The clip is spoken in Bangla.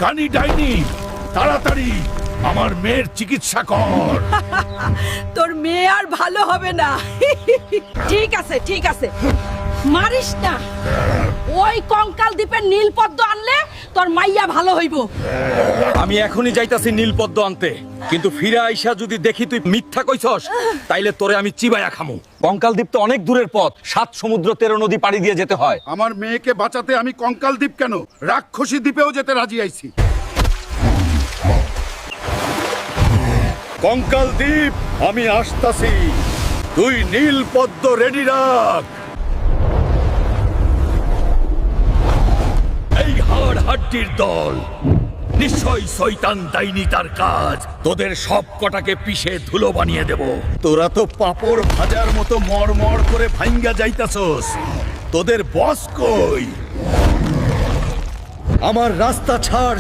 কানি ডাইনি, তাড়াতাড়ি আমার মেয়ের চিকিৎসা কর। তোর মেয়ে আর ভালো হবে না। ঠিক আছে ঠিক আছে, মারিস না। ওই কঙ্কাল দ্বীপের নীলপদ্ম আনলে তোর মাইয়া ভালো হইব। আমি এখনই যাইতাছি নীলপদ্ম আনতে, কিন্তু ফিরে আইসা যদি দেখি তুই মিথ্যা কইছস তাইলে তোরে আমি চিবাইয়া খামু। কঙ্কাল দ্বীপ তো অনেক দূরের পথ, 7 সমুদ্র 13 নদী পাড়ি দিয়ে যেতে হয়। আমার মেয়েকে বাঁচাতে আমি কঙ্কাল দ্বীপ কেন, রাক্ষসী দ্বীপেও যেতে রাজি আইছি। কঙ্কাল দ্বীপ, আমি আসতাছি, তুই নীলপদ্ম রেডি রাখ। এই হাড় হাড্ডির দল, নিশ্চয়ই শয়তান ডাইনি তার কাজ। তোদের সব কটাকে পিষে ধুলো বানিয়ে দেব। তোরা তো পাপড় ভাজার মতো মড়মড় করে ভাঙ্গা যাইতাছস, তোদের বস কই? আমার রাস্তা ছাড়